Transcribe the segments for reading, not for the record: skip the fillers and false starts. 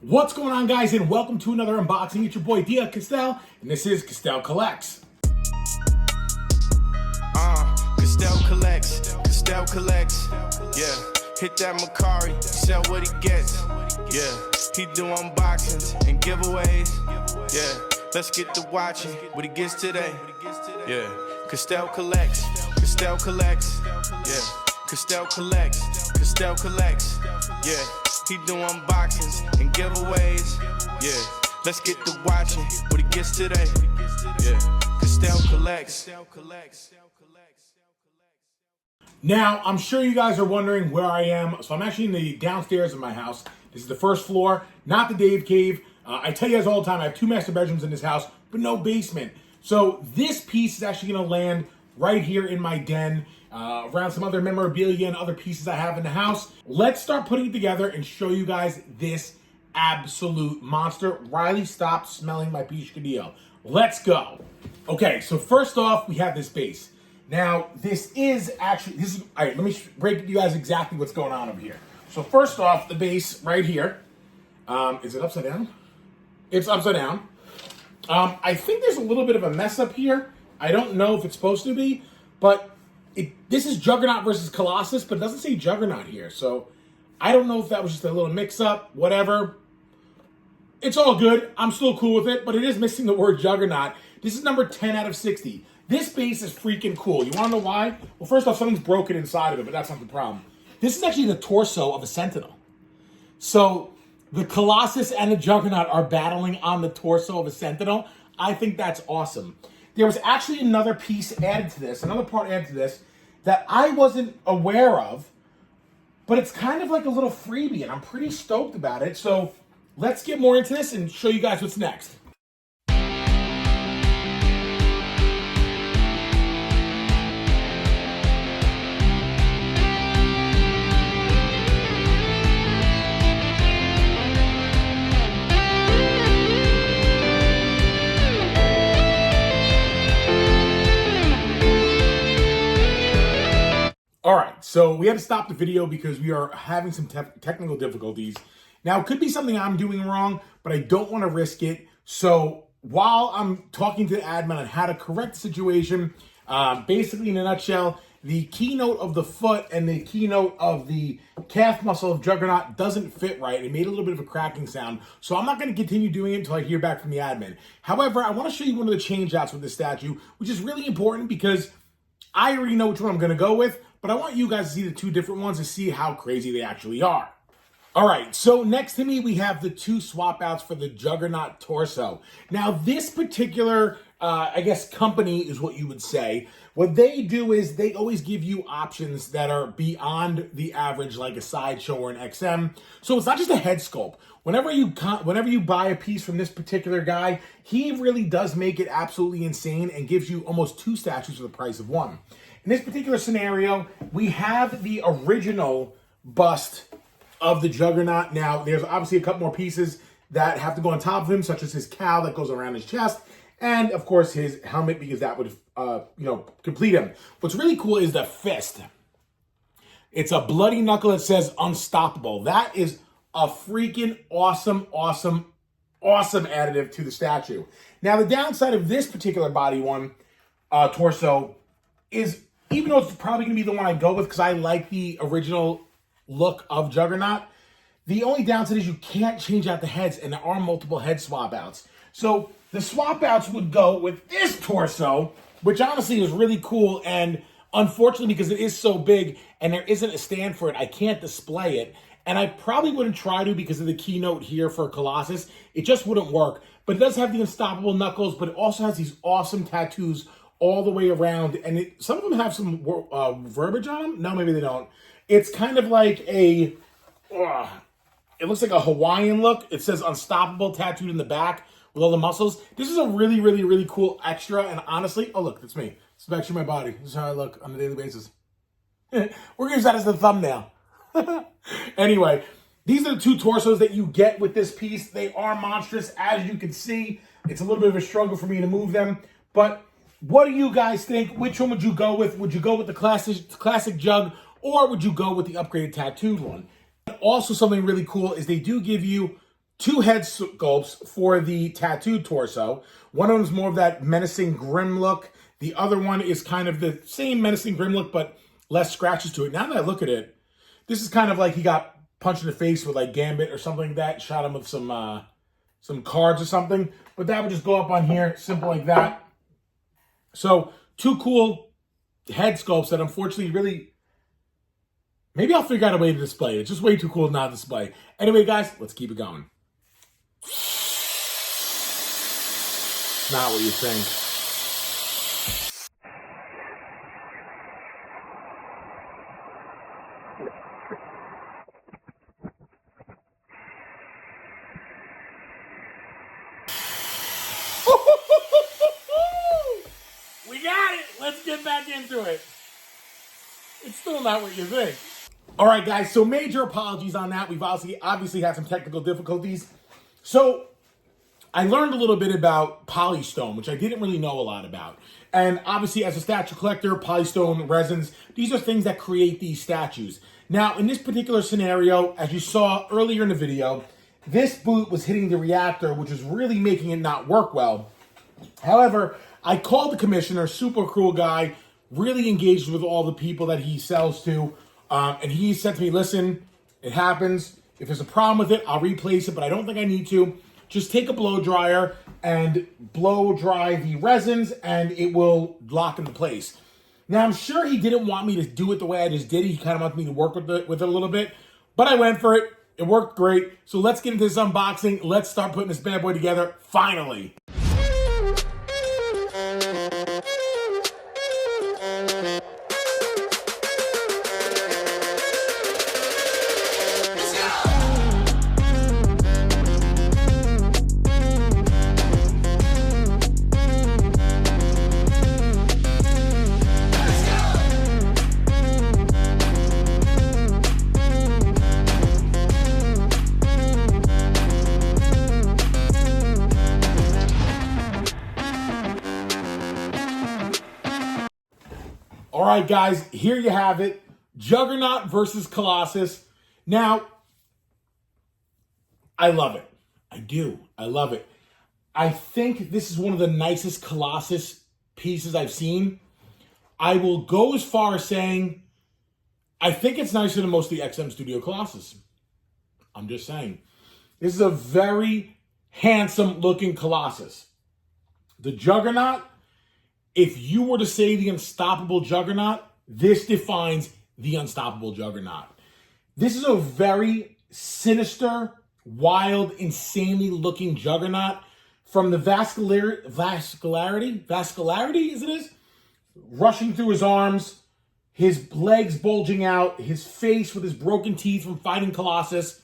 What's going on, guys, and welcome to another unboxing. It's your boy Dia Castell, and this is Castell Collects. Castell collects, yeah. Hit that Macari, sell what he gets, yeah. He do unboxings and giveaways, yeah. Let's get to watching what he gets today, yeah. Castell collects, yeah. Castell collects, yeah. He do unboxings and giveaways, yeah. Let's get to watching what he gets today, yeah. Castell collects. Now, I'm sure you guys are wondering where I am. So I'm actually in the downstairs of my house. This is the first floor, not the Dave Cave. I tell you guys all the time, I have 2 master bedrooms in this house, but no basement. So this piece is actually gonna land right here in my den, around some other memorabilia and other pieces I have in the house. Let's start putting it together and show you guys this absolute monster. Riley, stop smelling my piscadillo. Let's go. Okay, so first off, we have this base. Now, this is, all right, let me break you guys exactly what's going on over here. So first off, the base right here, is it upside down? It's upside down. I think there's a little bit of a mess up here. I don't know if it's supposed to be, but this is Juggernaut versus Colossus, but it doesn't say Juggernaut here. So I don't know if that was just a little mix-up, whatever. It's all good. I'm still cool with it, but it is missing the word Juggernaut. This is number 10 out of 60. This base is freaking cool. You want to know why? Well, first off, something's broken inside of it, but that's not the problem. This is actually the torso of a Sentinel. So the Colossus and the Juggernaut are battling on the torso of a Sentinel. I think that's awesome. There was actually another piece added to this, another part added to this, that I wasn't aware of, but it's kind of like a little freebie, and I'm pretty stoked about it. So let's get more into this and show you guys what's next. All right, so we had to stop the video because we are having some technical difficulties. Now, it could be something I'm doing wrong, but I don't want to risk it. So while I'm talking to the admin on how to correct the situation, basically in a nutshell, the keynote of the foot and the keynote of the calf muscle of Juggernaut doesn't fit right. It made a little bit of a cracking sound. So I'm not going to continue doing it until I hear back from the admin. However, I want to show you one of the change outs with this statue, which is really important because I already know which one I'm going to go with, but I want you guys to see the 2 different ones to see how crazy they actually are. All right, so next to me, we have the 2 swap outs for the Juggernaut torso. Now, this particular, company is what you would say. What they do is they always give you options that are beyond the average, like a Sideshow or an XM. So it's not just a head sculpt. Whenever you buy a piece from this particular guy, he really does make it absolutely insane and gives you almost 2 statues for the price of 1. In this particular scenario, we have the original bust of the Juggernaut. Now, there's obviously a couple more pieces that have to go on top of him, such as his cowl that goes around his chest, and of course his helmet, because that would, complete him. What's really cool is the fist. It's a bloody knuckle that says unstoppable. That is a freaking awesome additive to the statue. Now, the downside of this particular body one, torso, is even though it's probably going to be the one I go with because I like the original look of Juggernaut, the only downside is you can't change out the heads, and there are multiple head swap outs. So the swap outs would go with this torso, which honestly is really cool, and unfortunately, because it is so big and there isn't a stand for it, I can't display it. And I probably wouldn't try to because of the keynote here for Colossus. It just wouldn't work. But it does have the unstoppable knuckles, but it also has these awesome tattoos all the way around. And some of them have some verbiage on them. No, maybe they don't. It's kind of like it looks like a Hawaiian look. It says unstoppable tattooed in the back with all the muscles. This is a really, really, really cool extra. And honestly, oh, look, that's me. This is actually my body. This is how I look on a daily basis. We're going to use that as the thumbnail. Anyway, these are the 2 torsos that you get with this piece. They are monstrous, as you can see. It's a little bit of a struggle for me to move them. But what do you guys think? Which one would you go with? Would you go with the classic Jug, or would you go with the upgraded tattooed one? Also, something really cool is they do give you two head sculpts for the tattooed torso. One of them is more of that menacing grim look. The other one is kind of the same menacing grim look, but less scratches to it. Now that I look at it, this is kind of like he got punched in the face with like Gambit or something like that. Shot him with some cards or something. But that would just go up on here, simple like that. So two cool head sculpts that unfortunately really... Maybe I'll figure out a way to display it. It's just way too cool to not display. Anyway, guys, let's keep it going. Not what you think. We got it. Let's get back into it. It's still not what you think. All right, guys, so major apologies on that. We've obviously had some technical difficulties. So I learned a little bit about polystone, which I didn't really know a lot about. And obviously, as a statue collector, polystone resins, these are things that create these statues. Now, in this particular scenario, as you saw earlier in the video, this boot was hitting the reactor, which was really making it not work well. However, I called the commissioner, super cool guy, really engaged with all the people that he sells to. And he said to me, listen, it happens. If there's a problem with it, I'll replace it, but I don't think I need to. Just take a blow dryer and blow dry the resins, and it will lock into place. Now, I'm sure he didn't want me to do it the way I just did. He kind of wanted me to work with it a little bit, but I went for it. It worked great. So let's get into this unboxing. Let's start putting this bad boy together, finally. All right, guys, here you have it. Juggernaut versus Colossus. Now, I love it. I do. I love it. I think this is one of the nicest Colossus pieces I've seen. I will go as far as saying I think it's nicer than most of the XM Studio Colossus. I'm just saying. This is a very handsome looking Colossus. The Juggernaut, if you were to say the Unstoppable Juggernaut, this defines the Unstoppable Juggernaut. This is a very sinister, wild, insanely looking Juggernaut. From the vascularity, as it is, rushing through his arms, his legs bulging out, his face with his broken teeth from fighting Colossus.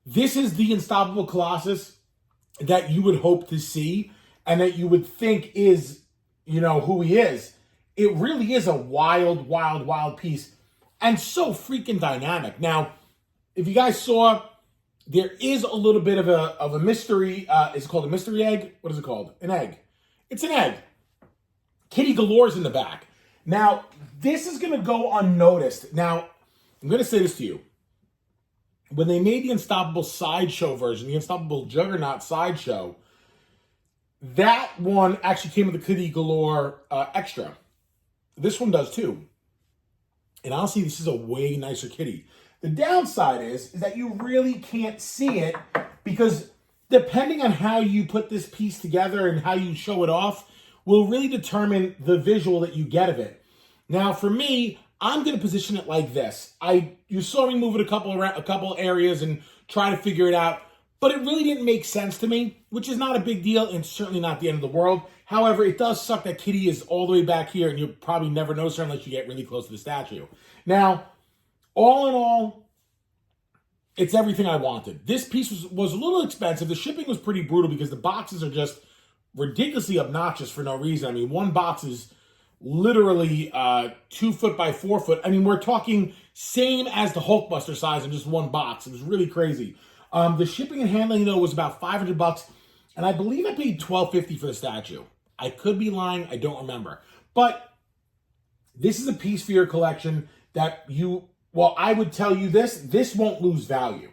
This is the Unstoppable Colossus that you would hope to see and that you would think is, you know, who he is. It really is a wild, wild, wild piece and so freaking dynamic. Now, if you guys saw, there is a little bit of a mystery. Is it called a mystery egg? What is it called? An egg. It's an egg. Kitty Galore's in the back. Now, this is going to go unnoticed. Now, I'm going to say this to you. When they made the Unstoppable Sideshow version, the Unstoppable Juggernaut Sideshow, that one actually came with the Kitty Galore Extra. This one does too. And honestly, this is a way nicer kitty. The downside is that you really can't see it because depending on how you put this piece together and how you show it off will really determine the visual that you get of it. Now, for me, I'm going to position it like this. You saw me move it a couple areas and try to figure it out, but it really didn't make sense to me, which is not a big deal and certainly not the end of the world. However, it does suck that Kitty is all the way back here and you'll probably never notice her unless you get really close to the statue. Now, all in all, it's everything I wanted. This piece was a little expensive. The shipping was pretty brutal because the boxes are just ridiculously obnoxious for no reason. I mean, one box is literally 2 foot by 4 foot. I mean, we're talking same as the Hulkbuster size in just one box. It was really crazy. The shipping and handling, though, was about $500, and I believe I paid $12.50 for the statue. I could be lying. I don't remember. But this is a piece for your collection that I would tell you this won't lose value.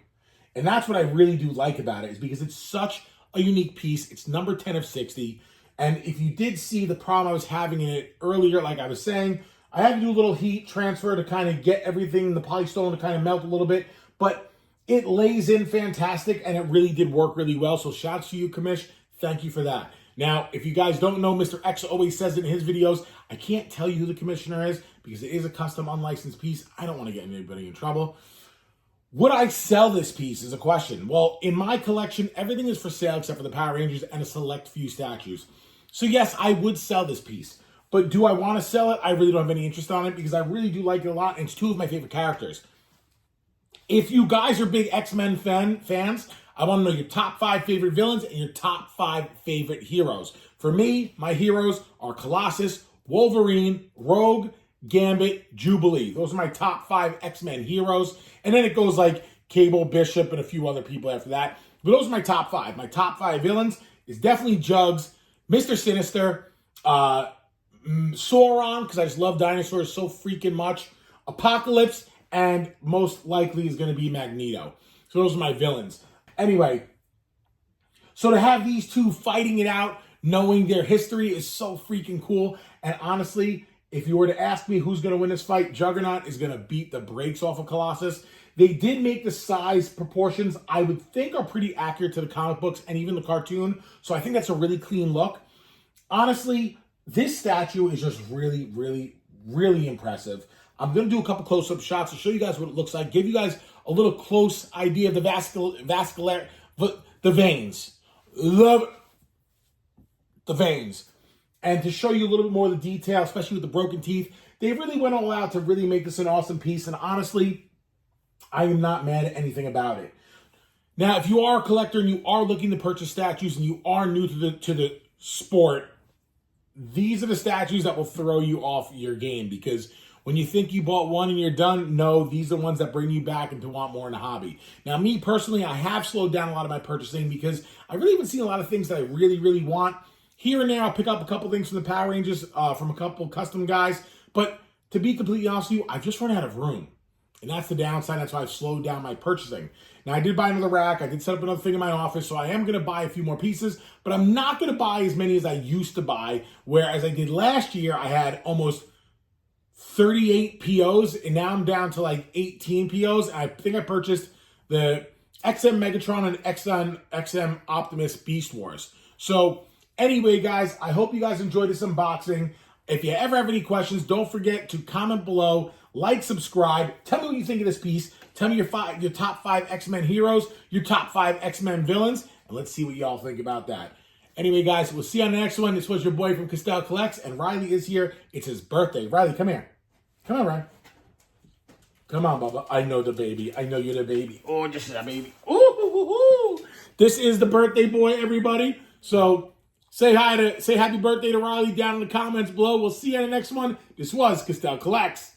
And that's what I really do like about it, is because it's such a unique piece. It's number 10 of 60. And if you did see the problem I was having in it earlier, like I was saying, I had to do a little heat transfer to kind of get everything, the polystone to kind of melt a little bit. But it lays in fantastic, and it really did work really well. So shouts to you, Commish. Thank you for that. Now, if you guys don't know, Mr. X always says it in his videos, I can't tell you who the commissioner is because it is a custom unlicensed piece. I don't want to get anybody in trouble. Would I sell this piece is a question. Well, in my collection, everything is for sale except for the Power Rangers and a select few statues. So yes, I would sell this piece. But do I want to sell it? I really don't have any interest on it because I really do like it a lot, and it's two of my favorite characters. If you guys are big X-Men fans, I want to know your top 5 favorite villains and your top 5 favorite heroes. For me, my heroes are Colossus, Wolverine, Rogue, Gambit, Jubilee. Those are my top 5 X-Men heroes. And then it goes like Cable, Bishop, and a few other people after that. But those are my top 5. My top 5 villains is definitely Jugs, Mr. Sinister, Sauron, because I just love dinosaurs so freaking much, Apocalypse, and most likely is going to be Magneto. So those are my villains. Anyway, so to have these two fighting it out, knowing their history is so freaking cool. And honestly, if you were to ask me who's going to win this fight, Juggernaut is going to beat the brakes off of Colossus. They did make the size proportions I would think are pretty accurate to the comic books and even the cartoon. So I think that's a really clean look. Honestly, this statue is just really, really, really impressive. I'm going to do a couple close-up shots to show you guys what it looks like, give you guys a little close idea of the the veins. Love the veins. And to show you a little bit more of the detail, especially with the broken teeth, they really went all out to really make this an awesome piece. And honestly, I am not mad at anything about it. Now, if you are a collector and you are looking to purchase statues and you are new to the sport, these are the statues that will throw you off your game, because when you think you bought one and you're done, no, these are the ones that bring you back and to want more in the hobby. Now, me personally, I have slowed down a lot of my purchasing because I really haven't seen a lot of things that I really, really want. Here and there, I'll pick up a couple things from the Power Rangers, from a couple custom guys. But to be completely honest with you, I've just run out of room. And that's the downside. That's why I've slowed down my purchasing. Now, I did buy another rack. I did set up another thing in my office, so I am going to buy a few more pieces. But I'm not going to buy as many as I used to buy, whereas I did last year, I had almost 38 POs, and now I'm down to like 18 POs. I think I purchased the XM Megatron and XM Optimus Beast Wars. So anyway, guys, I hope you guys enjoyed this unboxing. If you ever have any questions, don't forget to comment below, like, subscribe, tell me what you think of this piece. Tell me your top 5 X-Men heroes, your top 5 X-Men villains, and let's see what y'all think about that. Anyway, guys, we'll see you on the next one. This was your boy from Castell Collects, and Riley is here. It's his birthday. Riley, come here. Come on, Ryan. Come on, Bubba. I know the baby. I know you're the baby. Oh, just that baby. Ooh. This is the birthday boy, everybody. So say happy birthday to Riley down in the comments below. We'll see you on the next one. This was Castell Collects.